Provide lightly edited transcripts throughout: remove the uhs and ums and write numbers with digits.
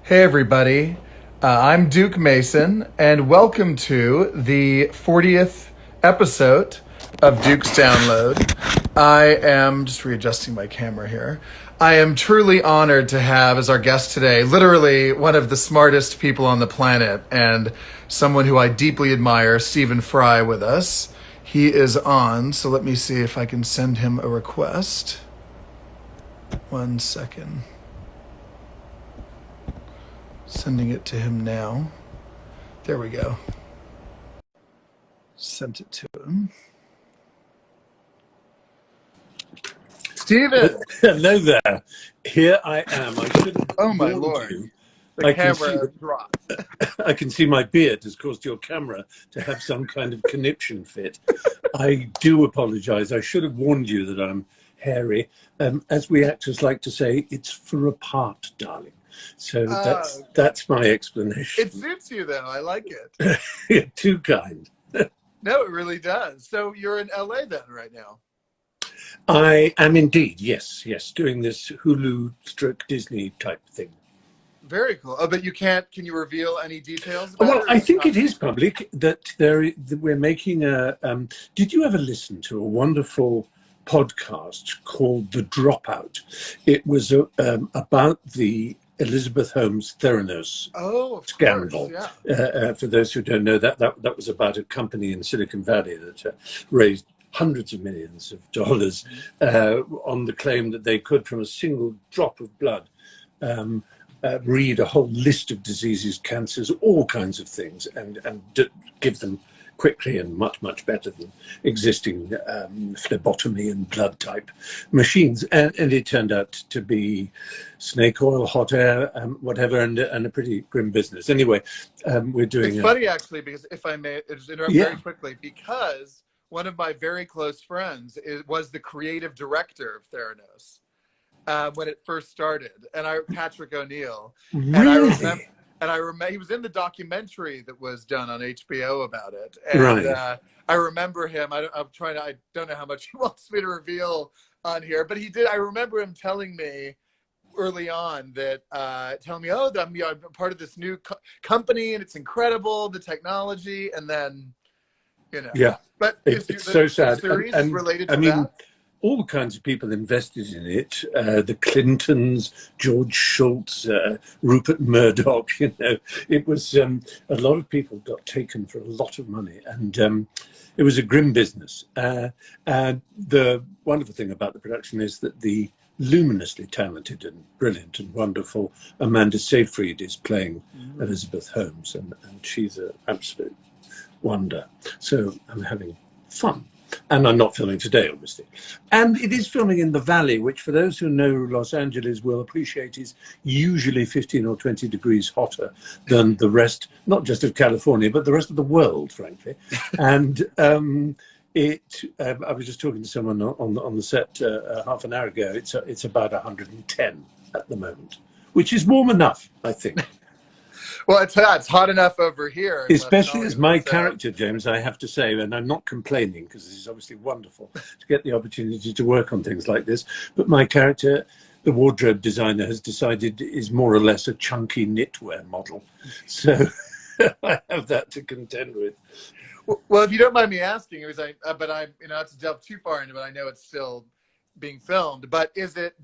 Hey, everybody. I'm Duke Mason, and welcome to the 40th episode of Duke's Download. I am just readjusting my camera here. I am truly honored to have as our guest today, literally one of the smartest people on the planet and someone who I deeply admire, Stephen Fry, with us. He is on, so let me see if I can send him a request. 1 second. Sending it to him now. There we go. Sent it to him. Stephen! Hello there. Here I am. I should have Oh my warned lord. you. The camera dropped. I can see my beard has caused your camera to have some kind of conniption fit. I do apologize. I should have warned you that I'm hairy. As we actors like to say, it's for a part, darling. So that's my explanation. It suits you though. I like it. You're too kind. No, it really does. So you're in LA then right now? I am indeed, yes, doing this Hulu stroke Disney type thing. Very cool. Oh, but you can't, can you reveal any details about Well, it? I think it is public that we're making a, did you ever listen to a wonderful podcast called The Dropout? It was about the Elizabeth Holmes Theranos scandal. Course, yeah. For those who don't know, that was about a company in Silicon Valley that raised hundreds of millions of dollars on the claim that they could, from a single drop of blood, read a whole list of diseases, cancers, all kinds of things, and give them quickly and much, much better than existing phlebotomy and blood type machines. And it turned out to be snake oil, hot air, whatever, and a pretty grim business. Anyway, we're doing... It's funny, actually, because if I may just interrupt very quickly, because one of my very close friends was the creative director of Theranos when it first started, and Patrick O'Neill. Really? And I remember he was in the documentary that was done on HBO about it. And I remember him. I don't know how much he wants me to reveal on here, but he did. I remember him telling me early on that, telling me, "Oh, I'm part of this new company, and it's incredible, the technology." And then, yeah, but it's so sad. And related to that? All kinds of people invested in it. The Clintons, George Shultz, Rupert Murdoch. It was a lot of people got taken for a lot of money, and it was a grim business. And the wonderful thing about the production is that the luminously talented and brilliant and wonderful Amanda Seyfried is playing Elizabeth Holmes, and she's an absolute wonder. So I'm having fun. And I'm not filming today, obviously. And it is filming in the Valley, which for those who know Los Angeles will appreciate is usually 15 or 20 degrees hotter than the rest, not just of California, but the rest of the world, frankly. And I was just talking to someone on the set half an hour ago. It's about 110 at the moment, which is warm enough, I think. Well, it's hot enough over here. Especially as my character, James, I have to say, and I'm not complaining because this is obviously wonderful to get the opportunity to work on things like this, but my character, the wardrobe designer, has decided is more or less a chunky knitwear model. So I have that to contend with. Well, if you don't mind me asking, but I'm, not to delve too far into it, I know it's still being filmed, but is it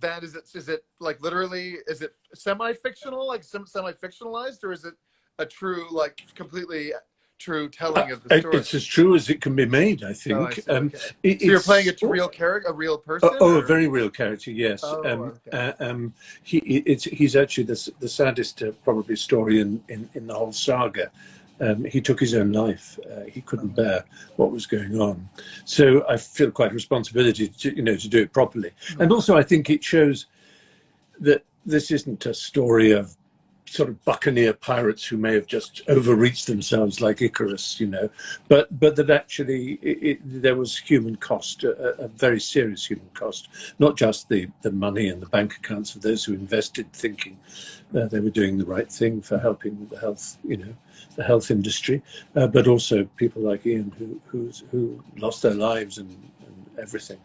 like literally, is it semi-fictional, like semi-fictionalized, or is it a true, like completely true telling of the story? It's as true as it can be made, I think. I see, okay. So you're playing a real character, a real person? A very real character, yes. He's actually the saddest probably story in the whole saga. He took his own life. He couldn't bear what was going on. So I feel quite a responsibility to do it properly. And also I think it shows that this isn't a story of sort of buccaneer pirates who may have just overreached themselves like Icarus, but that actually there was human cost, a very serious human cost, not just the money and the bank accounts of those who invested thinking they were doing the right thing for helping the health, the health industry, but also people like Ian who lost their lives and everything,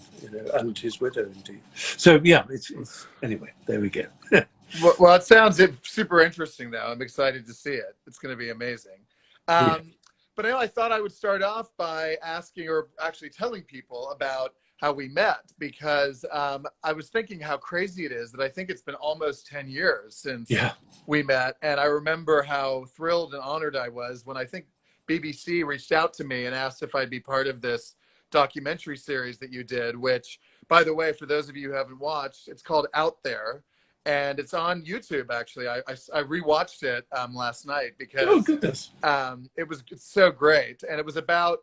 and his widow indeed. So yeah, it's anyway, there we go. Well, it sounds super interesting, though. I'm excited to see it. It's going to be amazing. Yeah. Um, but I thought I would start off by asking, or actually telling people about how we met, because I was thinking how crazy it is that I think it's been almost 10 years since Yeah. we met. And I remember how thrilled and honored I was when I think BBC reached out to me and asked if I'd be part of this documentary series that you did, which, by the way, for those of you who haven't watched, it's called Out There, and it's on YouTube. Actually, I rewatched it last night Oh, because goodness. it's so great, and it was about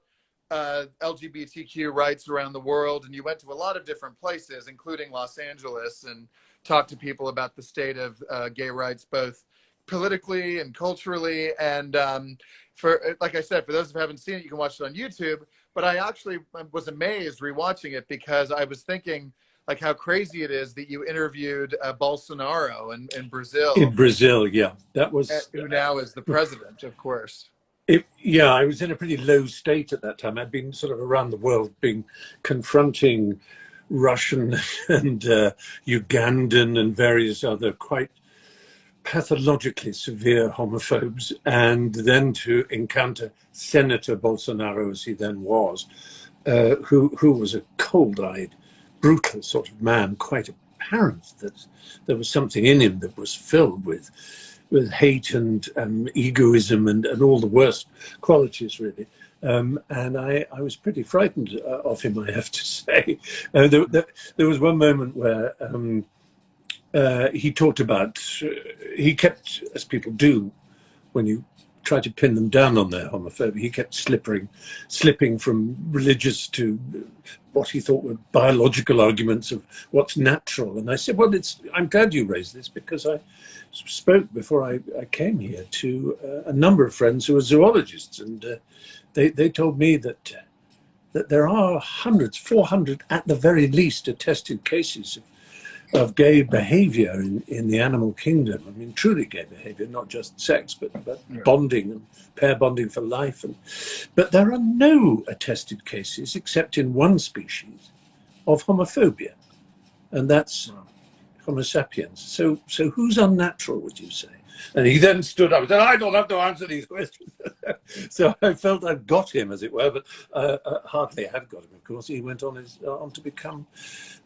LGBTQ rights around the world, and you went to a lot of different places, including Los Angeles, and talked to people about the state of gay rights, both politically and culturally. And for like I said, for those who haven't seen it, you can watch it on YouTube. But I actually was amazed rewatching it because I was thinking like how crazy it is that you interviewed Bolsonaro in In Brazil, Brazil, yeah. That was, who now is the president, of course. yeah, I was in a pretty low state at that time. I'd been sort of around the world being confronting Russian and Ugandan and various other quite pathologically severe homophobes, and then to encounter Senator Bolsonaro, as he then was, who was a cold-eyed, brutal sort of man, quite apparent that there was something in him that was filled with hate and egoism and all the worst qualities, really. And I was pretty frightened of him, I have to say. There was one moment where he talked about, he kept, as people do when you try to pin them down on their homophobia, he kept slipping from religious to what he thought were biological arguments of what's natural. And I said, well, I'm glad you raised this, because I spoke before I came here to a number of friends who are zoologists, and they told me that there are hundreds, 400 at the very least, attested cases of gay behavior in the animal kingdom. I mean, truly gay behavior, not just sex, but bonding and pair bonding for life. But there are no attested cases, except in one species, of homophobia, and that's Homo sapiens. So who's unnatural, would you say? And he then stood up and said, I don't have to answer these questions. So I felt I'd got him, as it were, but hardly had got him, of course. He went on to become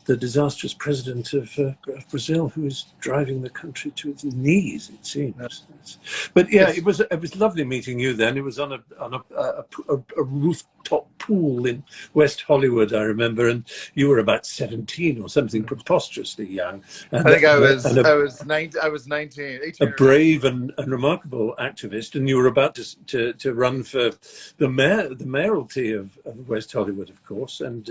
the disastrous president of Brazil, who is driving the country to its knees, it seems. But yeah, it was lovely meeting you then. It was on a rooftop pool in West Hollywood, I remember, and you were about 17 or something, preposterously young. And I think I was and I was 19, I was 19, 18 a brave and remarkable activist, and you were about to run for the mayoralty of West Hollywood, of course, and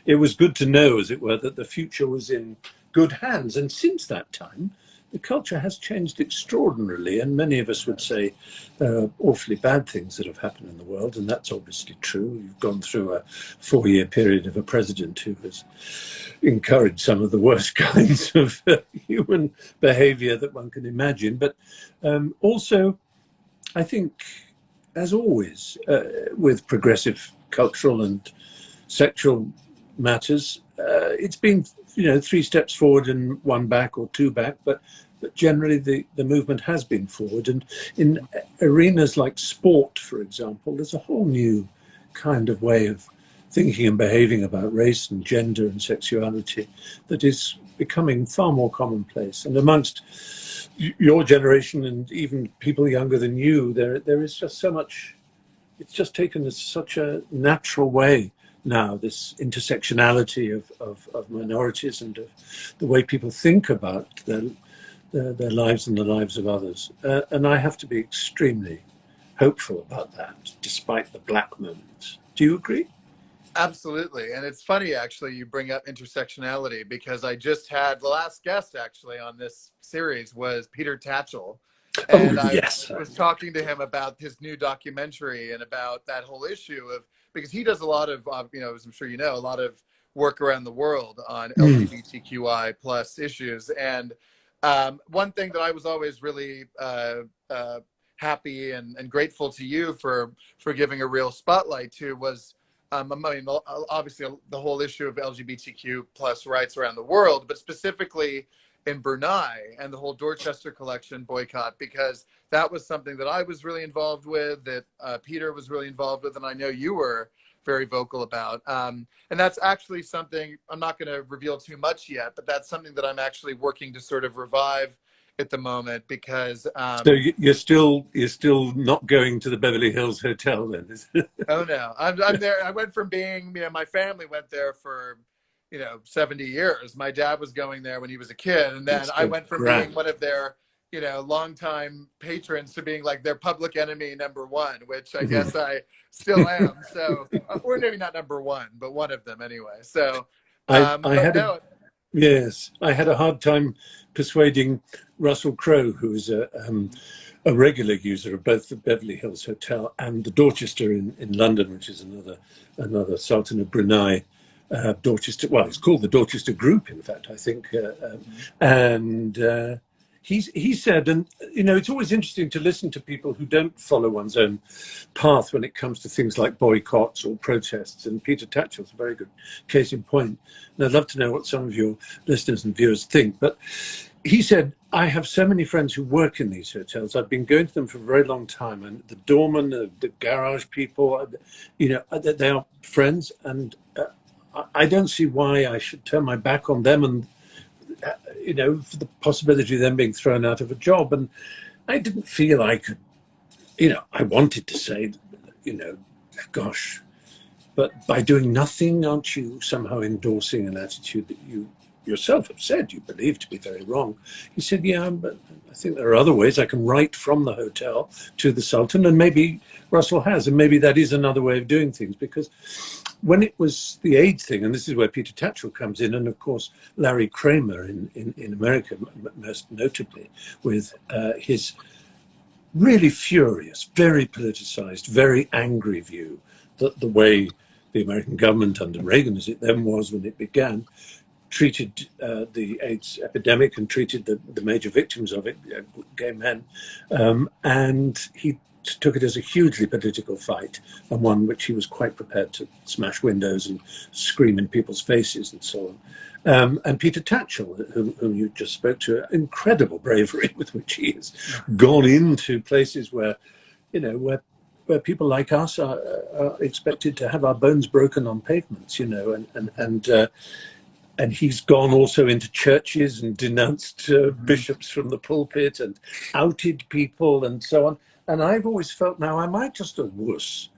it was good to know, as it were, that the future was in good hands. And since that time, the culture has changed extraordinarily, and many of us would say there are awfully bad things that have happened in the world, and that's obviously true. You've gone through a 4-year period of a president who has encouraged some of the worst kinds of human behavior that one can imagine. But also, I think, as always, with progressive cultural and sexual matters, it's been 3 steps forward and 1 back, or 2 back, but generally the movement has been forward. And in arenas like sport, for example, there's a whole new kind of way of thinking and behaving about race and gender and sexuality that is becoming far more commonplace. And amongst your generation and even people younger than you, there is just so much. It's just taken as such a natural way now, this intersectionality of minorities and of the way people think about their lives and the lives of others. And I have to be extremely hopeful about that, despite the black moments. Do you agree? Absolutely. And it's funny, actually, you bring up intersectionality, because I just had the last guest actually on this series was Peter Tatchell. And Oh, yes. I was talking to him about his new documentary and about that whole issue of, because he does a lot of, as I'm sure you know, a lot of work around the world on LGBTQI plus issues. And one thing that I was always really happy and grateful to you for giving a real spotlight to was, obviously the whole issue of LGBTQ plus rights around the world, but specifically in Brunei and the whole Dorchester collection boycott, because that was something that I was really involved with, that Peter was really involved with, and I know you were very vocal about. And that's actually something, I'm not going to reveal too much yet, but that's something that I'm actually working to sort of revive at the moment, because So you're still not going to the Beverly Hills Hotel then? oh no, I'm there. I went from being, my family went there for, 70 years. My dad was going there when he was a kid, and then It's I so went from being grand. one of their, longtime patrons to being like their public enemy number one, which I guess I still am. So, or maybe not number one, but one of them anyway. So, I but had a no, Yes, I had a hard time persuading Russell Crowe, who is a regular user of both the Beverly Hills Hotel and the Dorchester in London, which is another Sultan of Brunei Dorchester. Well, it's called the Dorchester Group, in fact, I think. And he said, and it's always interesting to listen to people who don't follow one's own path when it comes to things like boycotts or protests. And Peter Tatchell's a very good case in point. And I'd love to know what some of your listeners and viewers think. But he said, I have so many friends who work in these hotels. I've been going to them for a very long time. And the doorman, the garage people, they are friends. And I don't see why I should turn my back on them and, for the possibility of them being thrown out of a job. And I didn't feel I could, I wanted to say, gosh, but by doing nothing, aren't you somehow endorsing an attitude that you yourself have said you believe to be very wrong? He said, yeah, but I think there are other ways. I can write from the hotel to the Sultan, and maybe Russell has, and maybe that is another way of doing things. Because when it was the aid thing, and this is where Peter Tatchell comes in, and of course Larry Kramer in America, most notably, with his really furious, very politicized, very angry view that the way the American government under Reagan, as it then was when it began, treated the AIDS epidemic and treated the major victims of it, gay men. And he took it as a hugely political fight, and one which he was quite prepared to smash windows and scream in people's faces and so on. And Peter Tatchell, whom you just spoke to, incredible bravery with which he has gone into places where, where people like us are expected to have our bones broken on pavements, and he's gone also into churches and denounced bishops from the pulpit and outed people and so on. And I've always felt, now, am I just a wuss?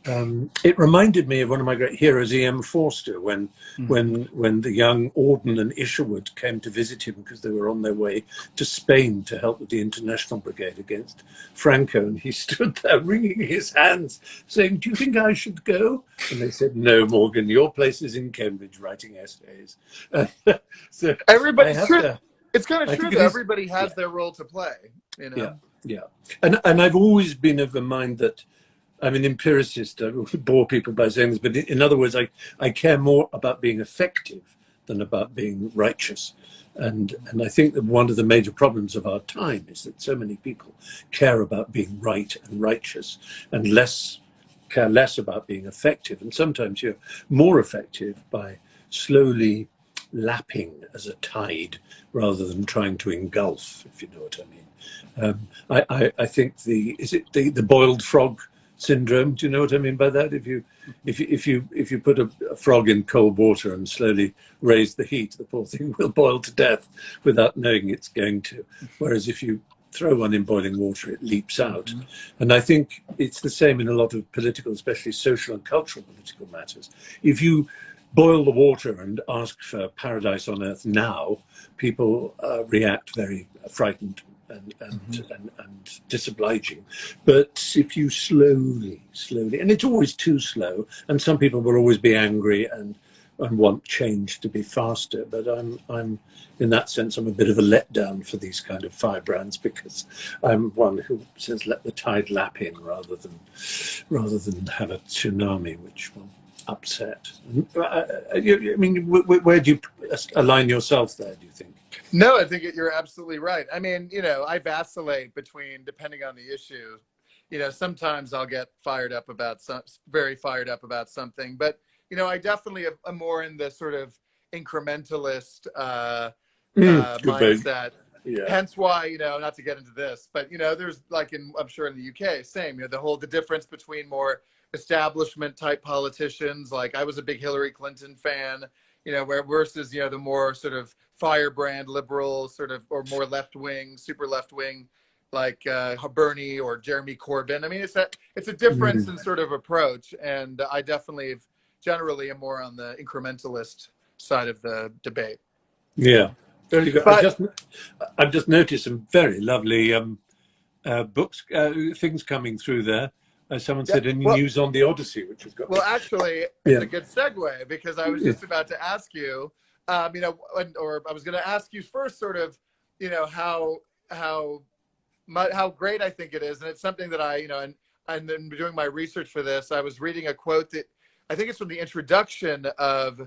It reminded me of one of my great heroes, E.M. Forster, when the young Auden and Isherwood came to visit him because they were on their way to Spain to help with the International Brigade against Franco. And he stood there wringing his hands, saying, do you think I should go? And they said, no, Morgan, your place is in Cambridge writing essays. So I everybody's have true. to, It's kind I of true think it that is, everybody yeah, has their role to play, yeah, yeah. And I've always been of the mind that I'm an empiricist. I will bore people by saying this, but in other words, I care more about being effective than about being righteous. And I think that one of the major problems of our time is that so many people care about being right and righteous and care less about being effective. And sometimes you're more effective by slowly lapping as a tide rather than trying to engulf, if you know what I mean. I think the boiled frog syndrome. Do you know what I mean by that? If you put a frog in cold water and slowly raise the heat, the poor thing will boil to death without knowing it's going to. Whereas if you throw one in boiling water, it leaps out. And I think it's the same in a lot of political, especially social and cultural political matters. If you boil the water and ask for paradise on earth now, people react very frightened and disobliging. But if you slowly, and it's always too slow, and some people will always be angry and want change to be faster. But I'm in that sense, I'm a bit of a letdown for these kind of firebrands, because I'm one who says let the tide lap in rather than have a tsunami which will upset. I mean, where do you align yourself there, do you think? No, I think you're absolutely right. I mean, I vacillate between, depending on the issue. Sometimes I'll get very fired up about something, but I definitely am more in the sort of incrementalist Good book. mindset. Yeah. Hence why, not to get into this, but there's like I'm sure in the UK, same, the difference between more establishment type politicians. Like I was a big Hillary Clinton fan, where versus, the more sort of firebrand liberal sort of, or more left wing, super left wing, like Bernie or Jeremy Corbyn. I mean, it's a difference in sort of approach. And I definitely generally am more on the incrementalist side of the debate. Yeah. Very good. But I've just noticed some very lovely books, things coming through there. Someone said any news on the Odyssey, which has got. Well, actually, it's a good segue because I was just about to ask you, or I was going to ask you first, sort of, how great I think it is, and it's something that and then doing my research for this, I was reading a quote that I think it's from the introduction of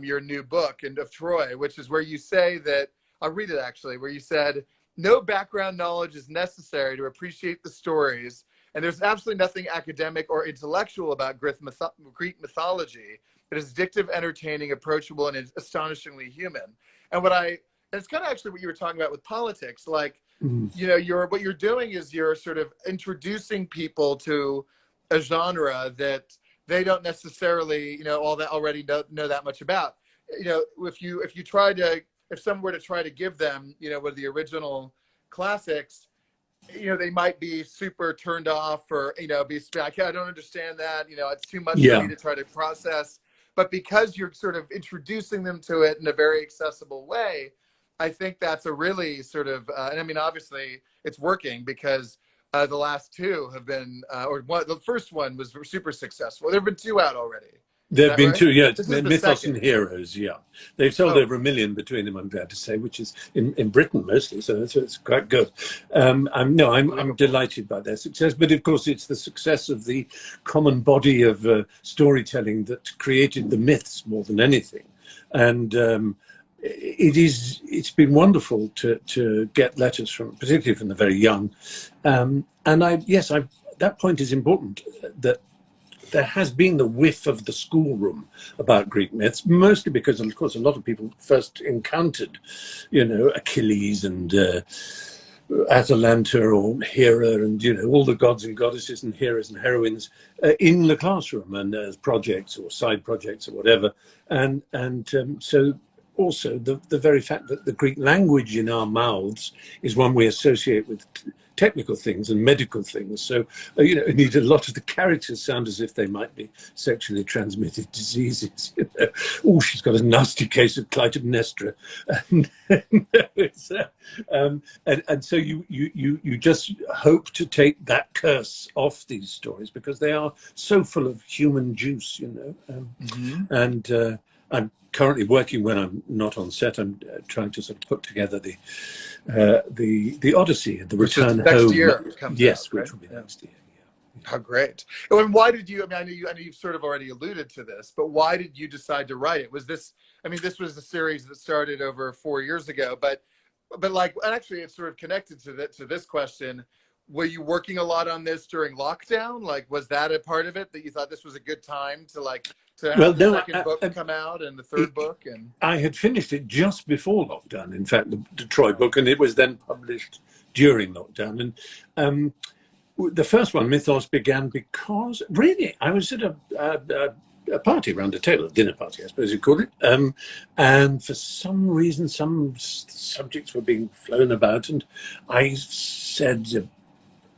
your new book and of Troy, which is where you say that, I'll read it actually, where you said, "No background knowledge is necessary to appreciate the stories, and there's absolutely nothing academic or intellectual about Greek mythology. It is addictive, entertaining, approachable, and astonishingly human." And it's kind of actually what you were talking about with politics. Like, what you're doing is you're sort of introducing people to a genre that they don't necessarily, all that already know that much about. If someone were to try to give them, with the original classics, they might be super turned off, or be like, I don't understand that. It's too much for me to try to process. But because you're sort of introducing them to it in a very accessible way, I think that's a really sort of, and I mean, obviously it's working because the last two have been, the first one was super successful. There have been two out already. There have been two, Mythos and Heroes, They've sold over 1 million between them, I'm glad to say, which is in Britain mostly, so it's quite good. I'm delighted by their success, but of course it's the success of the common body of storytelling that created the myths more than anything. And it's been wonderful to get letters particularly from the very young. That point is important, that there has been the whiff of the schoolroom about Greek myths, mostly because, of course, a lot of people first encountered, Achilles and Atalanta or Hera and, all the gods and goddesses and heroes and heroines in the classroom and as projects or side projects or whatever. So also the very fact that the Greek language in our mouths is one we associate with technical things and medical things. So, indeed, a lot of the characters sound as if they might be sexually transmitted diseases. Oh, she's got a nasty case of Clytemnestra. And so you just hope to take that curse off these stories because they are so full of human juice, And I'm currently working when I'm not on set. I'm trying to sort of put together the Odyssey and the Return next Home. Year comes yes, out, right? Which will be next year. How great! And why did you? I know you've sort of already alluded to this, but why did you decide to write it? Was this? I mean, this was a series that started over 4 years ago, but like, and actually, it's sort of connected to this question. Were you working a lot on this during lockdown? Like, was that a part of it that you thought this was a good time to have the second book come out and the third book? And I had finished it just before lockdown, in fact, the Troy book, and it was then published during lockdown. And the first one, Mythos, began because really I was at a party around a table, a dinner party, I suppose you'd call it. And for some reason, some subjects were being flown about, and I said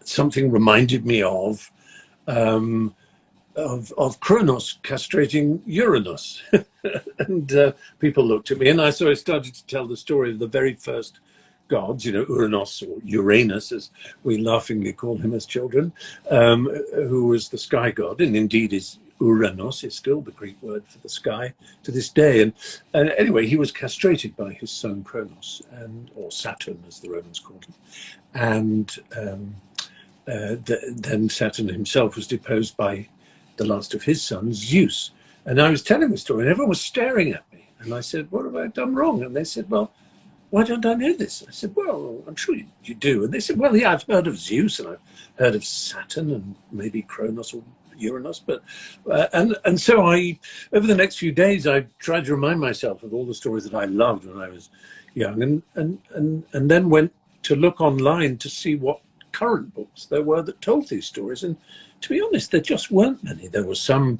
something reminded me of Kronos castrating Uranus. And people looked at me, and I sort of started to tell the story of the very first gods, Uranus or Uranus, as we laughingly call him as children, who was the sky god, and indeed Uranos is still the Greek word for the sky to this day. And anyway, he was castrated by his son Kronos, or Saturn, as the Romans called him. And then Saturn himself was deposed by the last of his sons, Zeus. And I was telling the story, and everyone was staring at me. And I said, "What have I done wrong?" And they said, "Well, why don't I know this?" I said, "Well, I'm sure you do." And they said, "Well, yeah, I've heard of Zeus, and I've heard of Saturn, and maybe Kronos or Uranus." But and so over the next few days, I tried to remind myself of all the stories that I loved when I was, young, and then went to look online to see what current books there were that told these stories. And to be honest, there just weren't many. There were some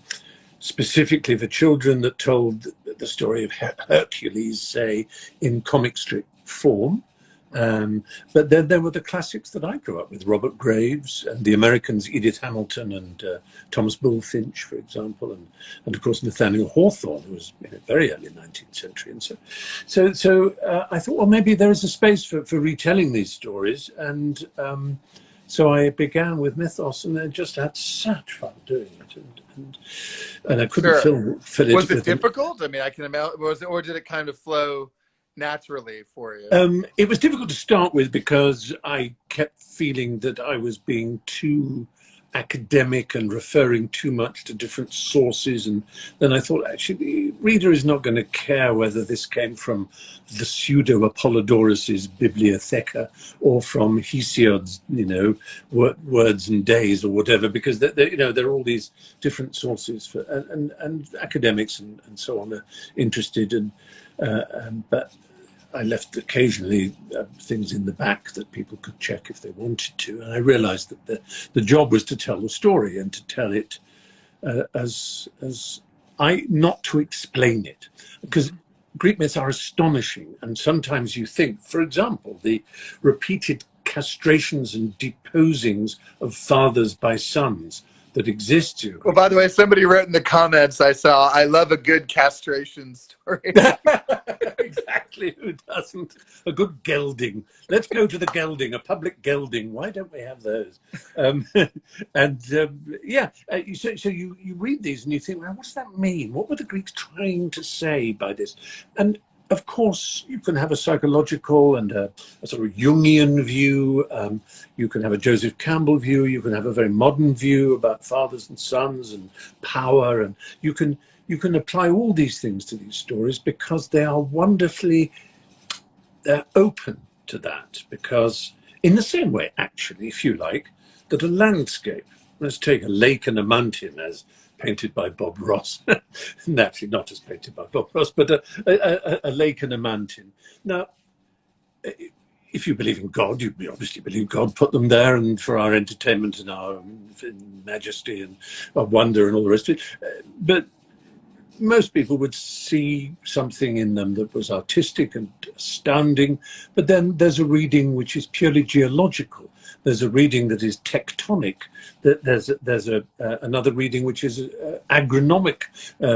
specifically for children that told the story of Hercules, say, in comic strip form. But then there were the classics that I grew up with, Robert Graves and the Americans, Edith Hamilton and Thomas Bullfinch, for example, and of course Nathaniel Hawthorne, who was in the very early 19th century. And so I thought, well, maybe there is a space for retelling these stories. And so I began with Mythos, and I just had such fun doing it. And I couldn't fill it. Was it difficult? I mean, I can imagine. Or did it kind of flow naturally for you? It was difficult to start with because I kept feeling that I was being too academic and referring too much to different sources. And then I thought, actually, the reader is not going to care whether this came from the pseudo-Apollodorus's Bibliotheca or from Hesiod's, Words and Days or whatever, because there are all these different sources for, and academics and so on are interested in. But I left occasionally things in the back that people could check if they wanted to. And I realized that the job was to tell the story and to tell it not to explain it. Because Greek myths are astonishing. And sometimes you think, for example, the repeated castrations and deposings of fathers by sons that exists here. Well, by the way, somebody wrote in the comments I saw, I love a good castration story. Exactly, who doesn't? A good gelding. Let's go to the gelding, a public gelding. Why don't we have those? So you read these and you think, well, what does that mean? What were the Greeks trying to say by this? And of course, you can have a psychological and a sort of Jungian view. You can have a Joseph Campbell view. You can have a very modern view about fathers and sons and power. And you can apply all these things to these stories because they are wonderfully open to that. Because in the same way, actually, if you like, that a landscape, let's take a lake and a mountain as painted by Bob Ross, naturally not as painted by Bob Ross, but a lake and a mountain. Now, if you believe in God, you obviously believe God put them there and for our entertainment and our majesty and our wonder and all the rest of it. But most people would see something in them that was artistic and astounding, but then there's a reading which is purely geological. There's a reading that is tectonic. There's another reading which is agronomic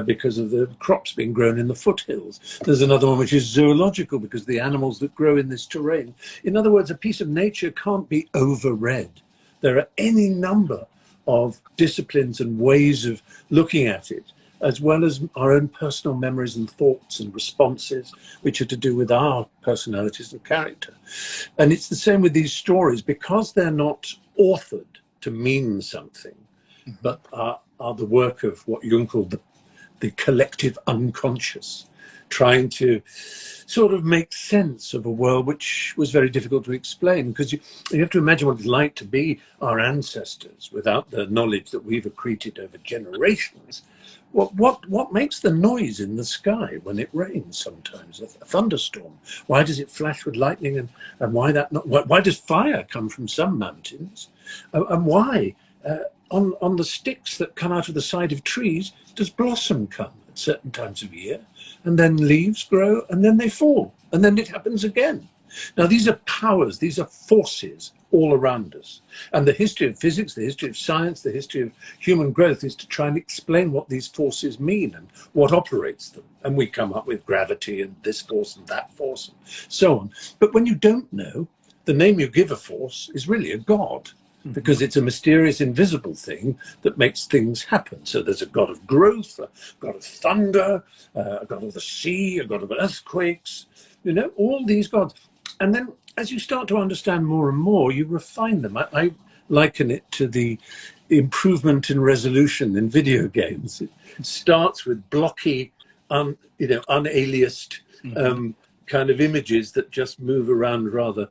because of the crops being grown in the foothills. There's another one which is zoological because of the animals that grow in this terrain. In other words, a piece of nature can't be overread. There are any number of disciplines and ways of looking at it, as well as our own personal memories and thoughts and responses, which are to do with our personalities and character. And it's the same with these stories, because they're not authored to mean something, but are the work of what Jung called the collective unconscious, trying to sort of make sense of a world which was very difficult to explain, because you have to imagine what it's like to be our ancestors without the knowledge that we've accreted over generations. What makes the noise in the sky when it rains sometimes, a thunderstorm? Why does it flash with lightning, and why does fire come from some mountains? And why, on the sticks that come out of the side of trees, does blossom come at certain times of year? And then leaves grow, and then they fall, and then it happens again. Now, these are powers, these are forces all around us. And the history of physics, the history of science, the history of human growth is to try and explain what these forces mean and what operates them. And we come up with gravity and this force and that force and so on. But when you don't know, the name you give a force is really a god, because it's a mysterious, invisible thing that makes things happen. So there's a god of growth, a god of thunder, a god of the sea, a god of earthquakes, all these gods. And then as you start to understand more and more, you refine them. I liken it to the improvement in resolution in video games. It starts with blocky, unaliased kind of images that just move around rather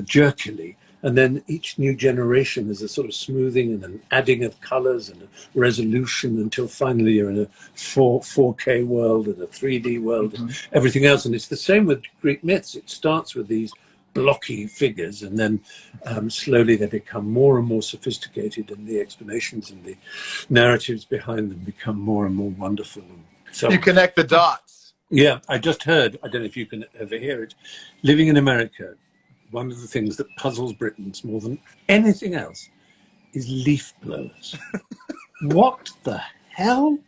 jerkily. And then each new generation is a sort of smoothing and an adding of colors and a resolution until finally you're in a 4K world and a 3D world and everything else. And it's the same with Greek myths. It starts with these blocky figures, and then slowly they become more and more sophisticated, and the explanations and the narratives behind them become more and more wonderful. So You connect the dots. yeah, I just heard, I don't know if you can ever hear it, living in America, one of the things that puzzles Britons more than anything else is leaf blowers. What the hell?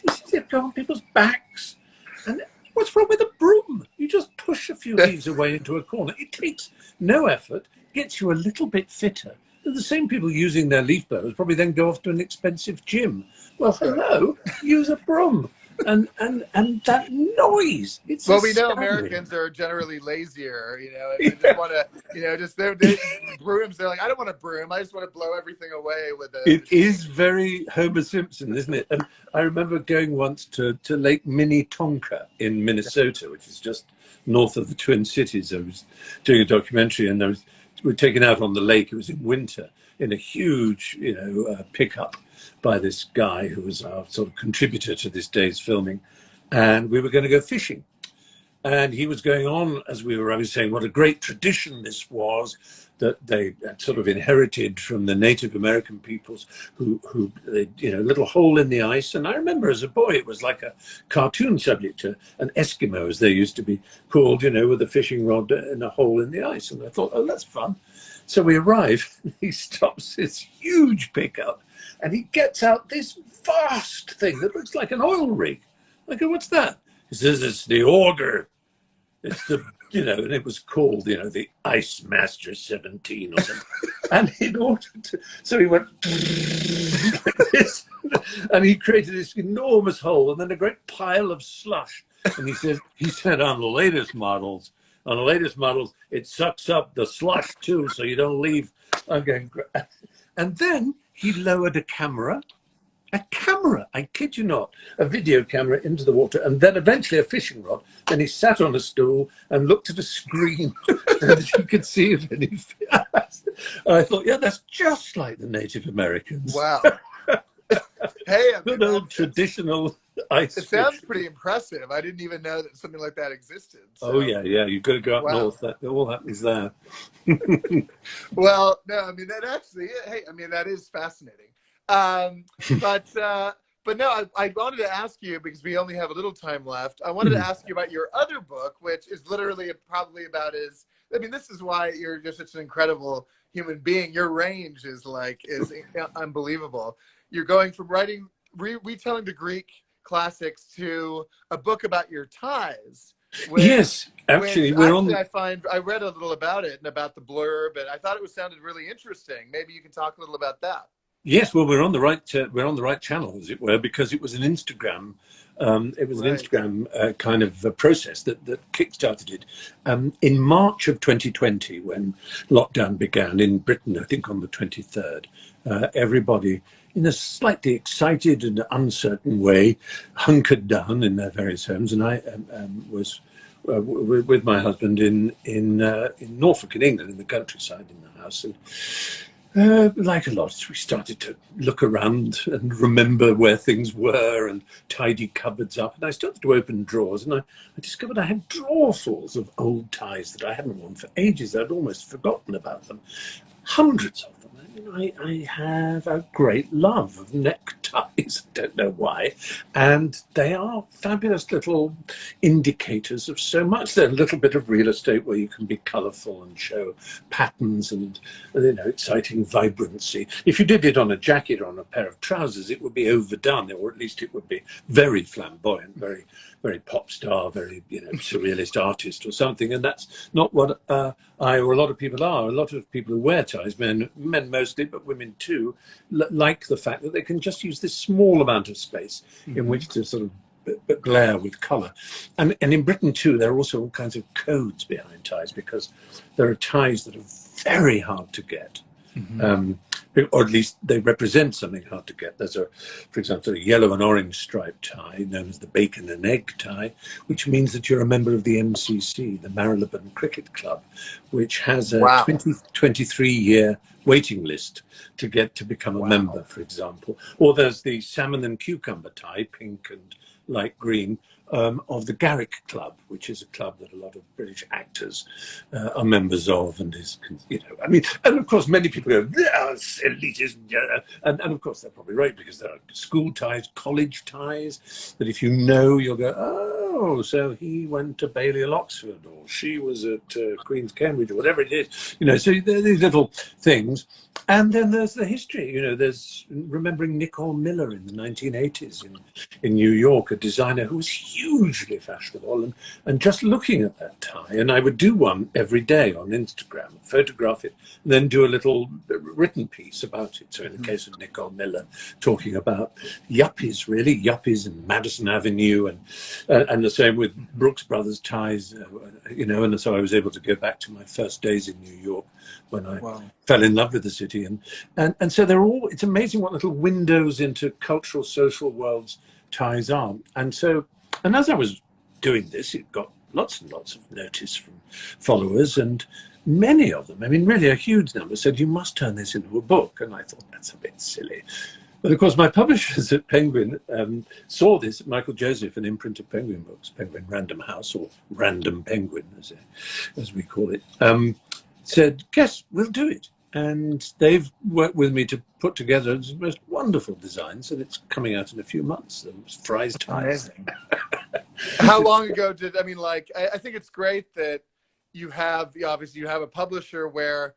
You see them go on people's backs, and what's wrong with a broom? You just push a few leaves away into a corner. It takes no effort, gets you a little bit fitter. And the same people using their leaf blowers probably then go off to an expensive gym. Well, hello, use a broom. And that noise. It's Well, we know astounding. Americans are generally lazier, you know, and they just want to, you know, just they're brooms. They're like, I don't want a broom. I just want to blow everything away with a. It is very Homer Simpson, isn't it? And I remember going once to Lake Minnetonka in Minnesota, which is just north of the Twin Cities. I was doing a documentary, and we were taken out on the lake. It was in winter in a huge, pickup by this guy who was our sort of contributor to this day's filming, and we were going to go fishing. And he was going on as I was saying, what a great tradition this was that they had sort of inherited from the Native American peoples who little hole in the ice. And I remember as a boy, it was like a cartoon subject, an Eskimo, as they used to be called, with a fishing rod and a hole in the ice. And I thought, oh, that's fun. So we arrive, and he stops this huge pickup, and he gets out this vast thing that looks like an oil rig. I go, what's that? He says, it's the auger. It's the, and it was called, the Ice Master 17 or something. And in order to, so he went like this, and he created this enormous hole and then a great pile of slush. And he said on the latest models, it sucks up the slush too, so you don't leave. Okay. And then he lowered a camera, I kid you not, a video camera into the water, and then eventually a fishing rod. Then he sat on a stool and looked at a screen that he could see if any fish. And I thought, yeah, that's just like the Native Americans. Wow. Hey, Good old traditional ice. It sounds pretty impressive. I didn't even know that something like that existed. So. Oh yeah, you've got to go up north. That all happens there. Well, no, I mean that actually. Hey, I mean that is fascinating. But no, I wanted to ask you, because we only have a little time left. I wanted to ask you about your other book, which is literally probably about this is why you're just such an incredible human being. Your range is unbelievable. You're going from writing, retelling the Greek classics to a book about your ties. Yes, actually, I read a little about it and about the blurb, and I thought it sounded really interesting. Maybe you can talk a little about that. Yes, well, we're on the right channel, as it were, because it was an Instagram. It was an Instagram kind of process that kickstarted it. In March of 2020, when lockdown began in Britain, I think on the 23rd, everybody, in a slightly excited and uncertain way, hunkered down in their various homes, and I was with my husband in Norfolk, in England, in the countryside, in the house, and. Like a lot, we started to look around and remember where things were and tidy cupboards up. And I started to open drawers, and I discovered I had drawerfuls of old ties that I hadn't worn for ages. I'd almost forgotten about them. Hundreds of them. I have a great love of neckties. I don't know why. And they are fabulous little indicators of so much. They're a little bit of real estate where you can be colourful and show patterns and exciting vibrancy. If you did it on a jacket or on a pair of trousers, it would be overdone, or at least it would be very flamboyant, very, very pop star, very surrealist artist or something. And that's not what I or a lot of people are. A lot of people who wear ties, men mostly, but women too, like the fact that they can just use this small amount of space in which to sort of glare with colour. And in Britain too, there are also all kinds of codes behind ties, because there are ties that are very hard to get. or at least they represent something hard to get. There's for example, a yellow and orange striped tie known as the bacon and egg tie, which means that you're a member of the MCC, the Marylebone Cricket Club, which has a Wow. 23-year waiting list to get to become a Wow. member, for example. Or there's the salmon and cucumber tie, pink and light green, of the Garrick Club, which is a club that a lot of British actors are members of, and is, I mean, and of course many people go, "That's elitism," and of course they're probably right, because there are school ties, college ties, that if you know, you'll go, "Oh, so he went to Balliol, Oxford, or she was at Queen's Cambridge," or whatever it is, So there are these little things. And then there's the history, there's remembering Nicole Miller in the 1980s in New York, a designer who was hugely fashionable, and just looking at that tie, and I would do one every day on Instagram, photograph it, and then do a little written piece about it. So in the case of Nicole Miller, talking about yuppies, really, yuppies and Madison Avenue, and the same with Brooks Brothers ties, and so I was able to go back to my first days in New York when I fell in love with the city. And so it's amazing what little windows into cultural, social worlds ties are. And as I was doing this, it got lots and lots of notice from followers, and many of them, I mean, really a huge number, said, "You must turn this into a book." And I thought, that's a bit silly. But of course, my publishers at Penguin saw this. Michael Joseph, an imprint of Penguin Books, Penguin Random House, or Random Penguin, as we call it, said, "Yes, we'll do it." And they've worked with me to put together the most wonderful designs, and it's coming out in a few months. Fry's ties. Amazing. How long ago I think it's great that you have, obviously you have a publisher where,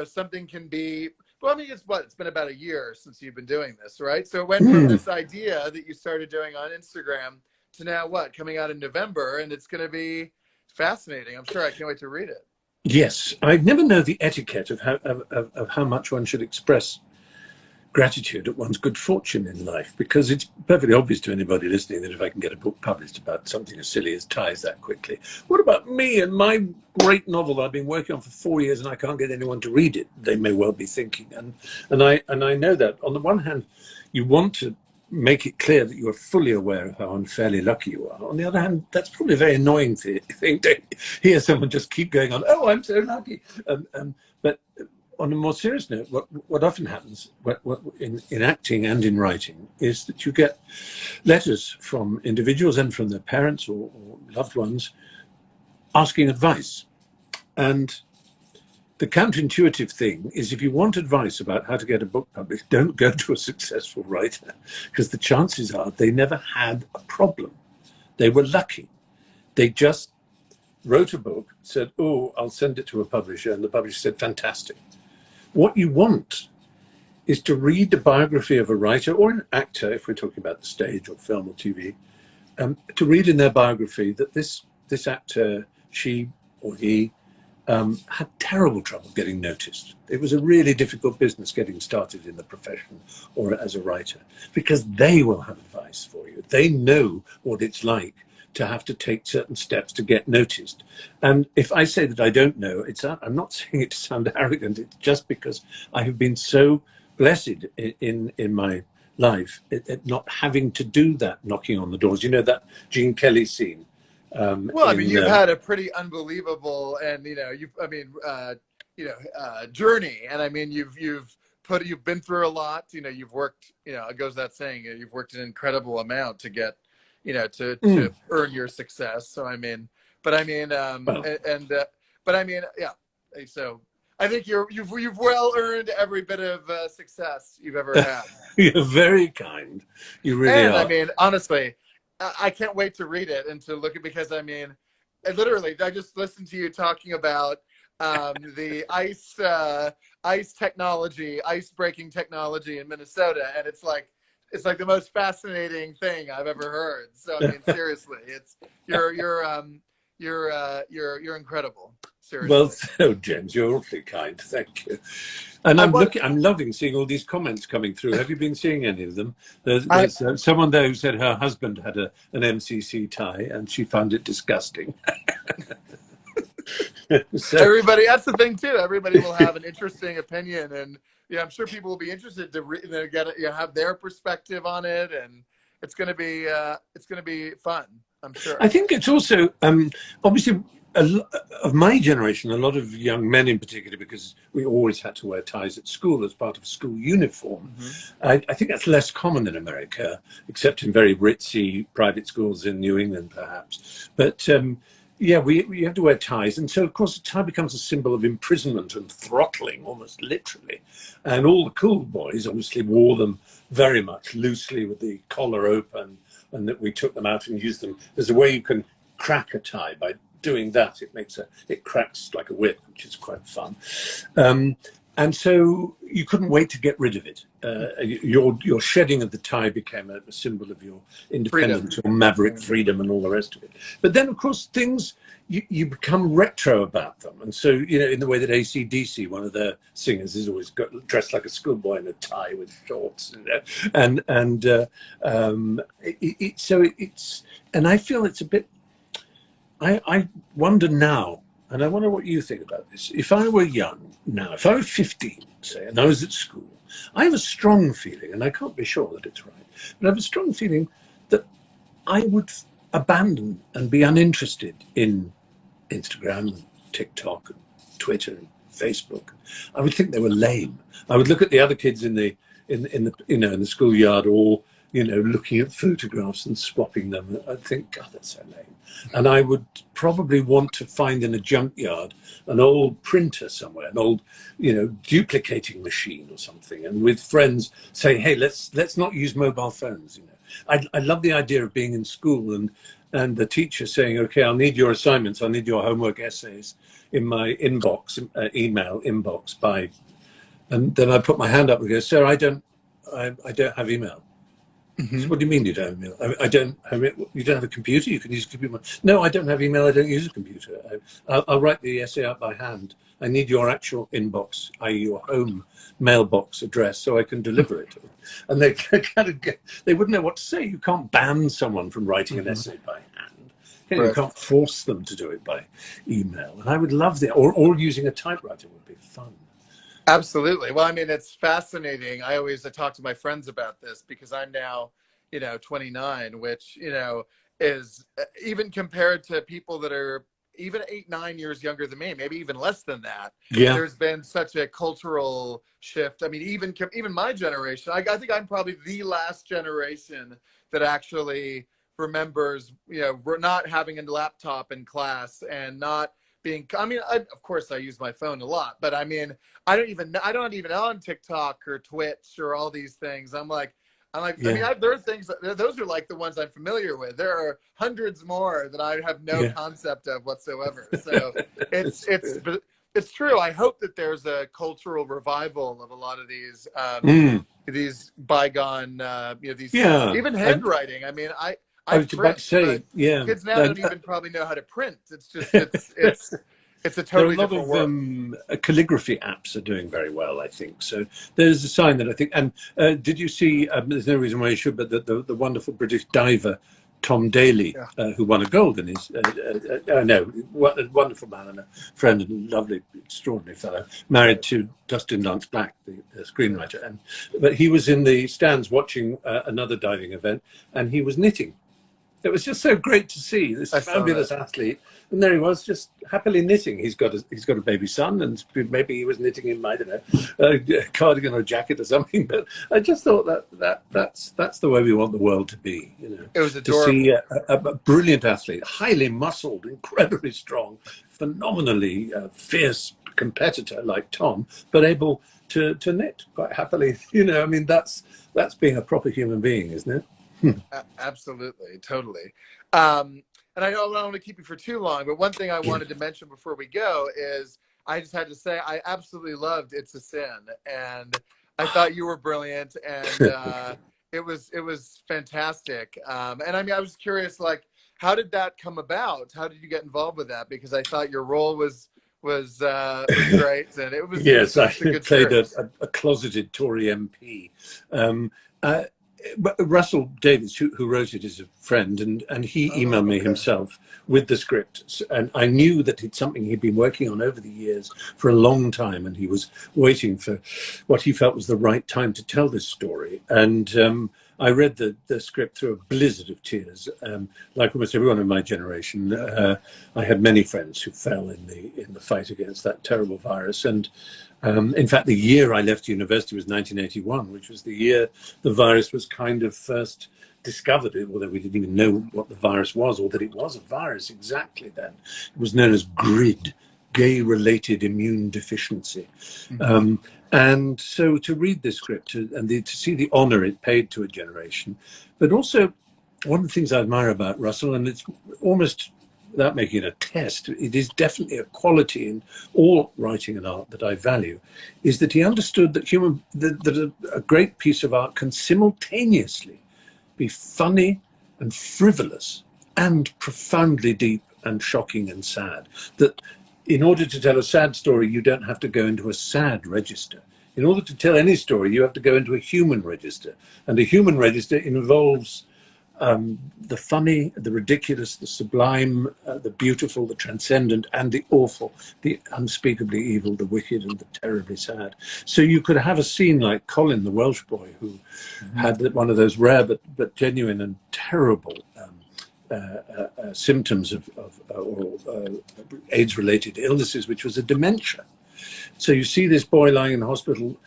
something can be, well, I mean, it's been about a year since you've been doing this, right? So it went from this idea that you started doing on Instagram to now coming out in November, and it's going to be fascinating. I'm sure I can't wait to read it. Yes, I never know the etiquette of how much one should express gratitude at one's good fortune in life, because it's perfectly obvious to anybody listening that if I can get a book published about something as silly as ties that quickly, what about me and my great novel that I've been working on for 4 years and I can't get anyone to read it? They may well be thinking, and I know that on the one hand, you want to make it clear that you are fully aware of how unfairly lucky you are. On the other hand, that's probably a very annoying thing to hear someone just keep going on, "Oh, I'm so lucky." But on a more serious note, what often happens in acting and in writing is that you get letters from individuals and from their parents or loved ones asking advice. And the counterintuitive thing is, if you want advice about how to get a book published, don't go to a successful writer, because the chances are they never had a problem. They were lucky. They just wrote a book, said, "Oh, I'll send it to a publisher," and the publisher said, "Fantastic." What you want is to read the biography of a writer or an actor, if we're talking about the stage or film or TV, to read in their biography that this actor, she or he, had terrible trouble getting noticed. It was a really difficult business getting started in the profession or as a writer, because they will have advice for you. They know what it's like to have to take certain steps to get noticed. And if I say that I don't know, I'm not saying it to sound arrogant. It's just because I have been so blessed in my life at not having to do that knocking on the doors. That Gene Kelly scene. Well, I mean, you've had a pretty unbelievable and journey, and I mean, you've been through a lot. You've worked. It goes without saying, you've worked an incredible amount to get, to earn your success. So I mean, but I mean, yeah. So I think you've well earned every bit of success you've ever had. You're very kind. You really are. I mean, honestly, I can't wait to read it and to look at, because I mean, I just listened to you talking about the ice technology, ice breaking technology in Minnesota, and it's like the most fascinating thing I've ever heard. So I mean, seriously, you're incredible. Seriously. Well, so James, you're awfully kind. Thank you. And I'm loving seeing all these comments coming through. Have you been seeing any of them? There's someone there who said her husband had an MCC tie and she found it disgusting. So Everybody, that's the thing too. Everybody will have an interesting opinion, and yeah, I'm sure people will be interested to get it, have their perspective on it, and it's going to be fun. I'm I sure. think it's also obviously of my generation, a lot of young men in particular, because we always had to wear ties at school as part of school uniform. Hmm. I think that's less common in America, except in very ritzy private schools in New England, perhaps. But yeah, we have to wear ties. And so, of course, a tie becomes a symbol of imprisonment and throttling, almost literally. And all the cool boys obviously wore them very much loosely with the collar open, and that we took them out and used them. There's a way you can crack a tie by doing that. It cracks like a whip, which is quite fun. And so you couldn't wait to get rid of it. Your shedding of the tie became a symbol of your independence, Freedom. your maverick freedom, and all the rest of it. But then, of course, things you become retro about them, and so in the way that AC/DC, one of their singers, is always dressed like a schoolboy in a tie with shorts, and I feel it's a bit. I wonder now, and I wonder what you think about this. If I were young now, if I were 15, say, and I was at school, I have a strong feeling, and I can't be sure that it's right, but I have a strong feeling that I would abandon and be uninterested in Instagram and TikTok and Twitter and Facebook. I would think they were lame. I would look at the other kids in the schoolyard, all looking at photographs and swapping them. I'd think, God, that's so lame. And I would probably want to find in a junkyard an old printer somewhere, an old, duplicating machine or something, and with friends say, hey, let's not use mobile phones. I love the idea of being in school and the teacher saying, okay, I'll need your assignments, I'll need your homework essays in my inbox, email inbox and then I put my hand up and go, sir, I don't have email. Mm-hmm. So what do you mean you don't have email? I don't have it. You don't have a computer? You can use a computer. No, I don't have email. I don't use a computer. I'll write the essay out by hand. I need your actual inbox, i.e. your home mailbox address, so I can deliver it. And they they wouldn't know what to say. You can't ban someone from writing an essay by hand. You Right. can't force them to do it by email. And I would love that. Or using a typewriter would be fun. Absolutely. Well, I mean, it's fascinating. I talk to my friends about this because I'm now, 29, which, is even compared to people that are even 8, 9 years younger than me, maybe even less than that. Yeah. There's been such a cultural shift. I mean, even my generation, I think I'm probably the last generation that actually remembers, we're not having a laptop in class and not of course I use my phone a lot, but I mean, I'm not even on TikTok or Twitch or all these things. I'm like, Yeah. I mean, there are things those are like the ones I'm familiar with. There are hundreds more that I have no concept of whatsoever. So it's true. I hope that there's a cultural revival of a lot of these bygone, even handwriting. I mean, I was about to say, yeah. Kids now don't even probably know how to print. It's just it's a totally different world. Calligraphy apps are doing very well, I think. So there's a sign that I think. And did you see? There's no reason why you should, but the wonderful British diver Tom Daley, who won a gold in his. A wonderful man and a friend and a lovely, extraordinary fellow, married to Dustin Lance Black, the screenwriter. But he was in the stands watching another diving event, and he was knitting. It was just so great to see this fabulous athlete, and there he was, just happily knitting. He's got a baby son, and maybe he was knitting him, I don't know, a cardigan or a jacket or something. But I just thought that's the way we want the world to be. It was adorable to see a brilliant athlete, highly muscled, incredibly strong, phenomenally fierce competitor like Tom, but able to knit quite happily. I mean, that's being a proper human being, isn't it? Absolutely, totally. And I don't want to keep you for too long, but one thing I wanted to mention before we go is I just had to say I absolutely loved It's a Sin, and I thought you were brilliant, and it was fantastic. And I mean, I was curious, like, how did that come about? How did you get involved with that? Because I thought your role was great, and it was yes, I played a closeted Tory MP. but Russell Davies, who wrote it, is a friend, and he emailed me himself with the script. And I knew that it's something he'd been working on over the years for a long time, and he was waiting for what he felt was the right time to tell this story. And I read the script through a blizzard of tears. Like almost everyone in my generation, I had many friends who fell in the fight against that terrible virus. And in fact, the year I left university was 1981, which was the year the virus was kind of first discovered, although we didn't even know what the virus was or that it was a virus exactly then. It was known as GRID, gay-related immune deficiency. And so to read this script and to see the honor it paid to a generation, but also one of the things I admire about Russell, and it's almost without making it a test, it is definitely a quality in all writing and art that I value, is that he understood that that a great piece of art can simultaneously be funny and frivolous and profoundly deep and shocking and sad. That in order to tell a sad story, you don't have to go into a sad register. In order to tell any story, you have to go into a human register. And a human register involves the funny, the ridiculous, the sublime, the beautiful, the transcendent, and the awful, the unspeakably evil, the wicked, and the terribly sad. So you could have a scene like Colin, the Welsh boy, who had one of those rare but genuine and terrible symptoms of AIDS-related illnesses, which was a dementia. So you see this boy lying in hospital,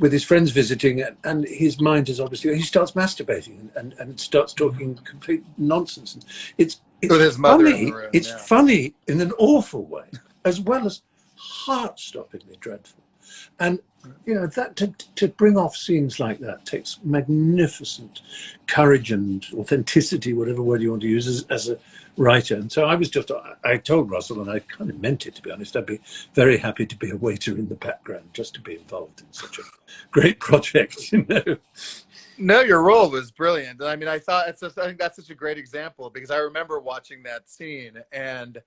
with his friends visiting, and his mind is obviously, he starts masturbating and starts talking complete nonsense. And it's with his mother funny. in the room, It's funny in an awful way, as well as heart-stoppingly dreadful. And that to bring off scenes like that takes magnificent courage and authenticity, whatever word you want to use, as a writer. And so I told Russell, and I kind of meant it, to be honest, I'd be very happy to be a waiter in the background, just to be involved in such a great project, No, your role was brilliant. I mean, I think that's such a great example, because I remember watching that scene, and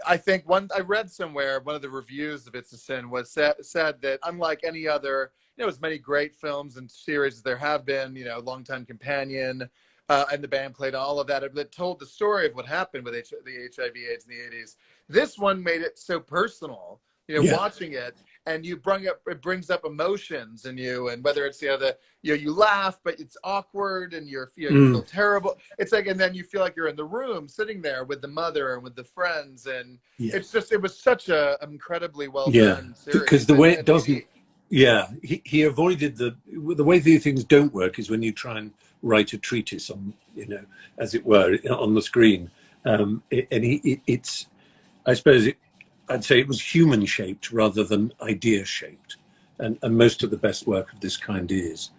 I think I read somewhere, one of the reviews of It's a Sin said that unlike any other, as many great films and series as there have been, Longtime Companion, and The Band Played, all of that told the story of what happened with the HIV/AIDS in the 80s. This one made it so personal, watching it, and it brings up emotions in you, and whether it's you laugh, but it's awkward, and you feel terrible. It's like, and then you feel like you're in the room, sitting there with the mother and with the friends, and it was such a incredibly well done series. Because the way it doesn't. He avoided the way these things don't work is when you try and write a treatise on, as it were, on the screen. It's, I suppose, I'd say it was human shaped rather than idea shaped, and most of the best work of this kind is.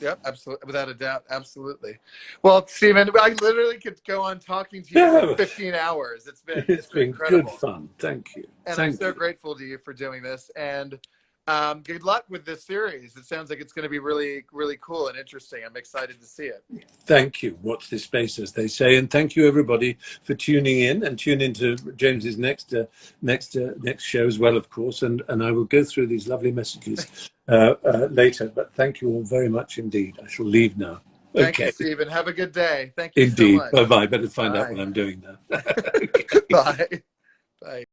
Yep, absolutely, without a doubt, absolutely. Well, Stephen, I literally could go on talking to you for 15 hours. It's been incredible. Good fun. Thank you. And I'm so grateful to you for doing this. And good luck with this series. It sounds like it's going to be really, really cool and interesting. I'm excited to see it. Thank you. Watch this space, as they say. And thank you, everybody, for tuning in, and tune into James's next show as well, of course. And I will go through these lovely messages later. But thank you all very much indeed. I shall leave now. Thank you, Stephen. Have a good day. Thank you indeed. so much. Bye-bye. Better find out what I'm doing now. Bye. Bye.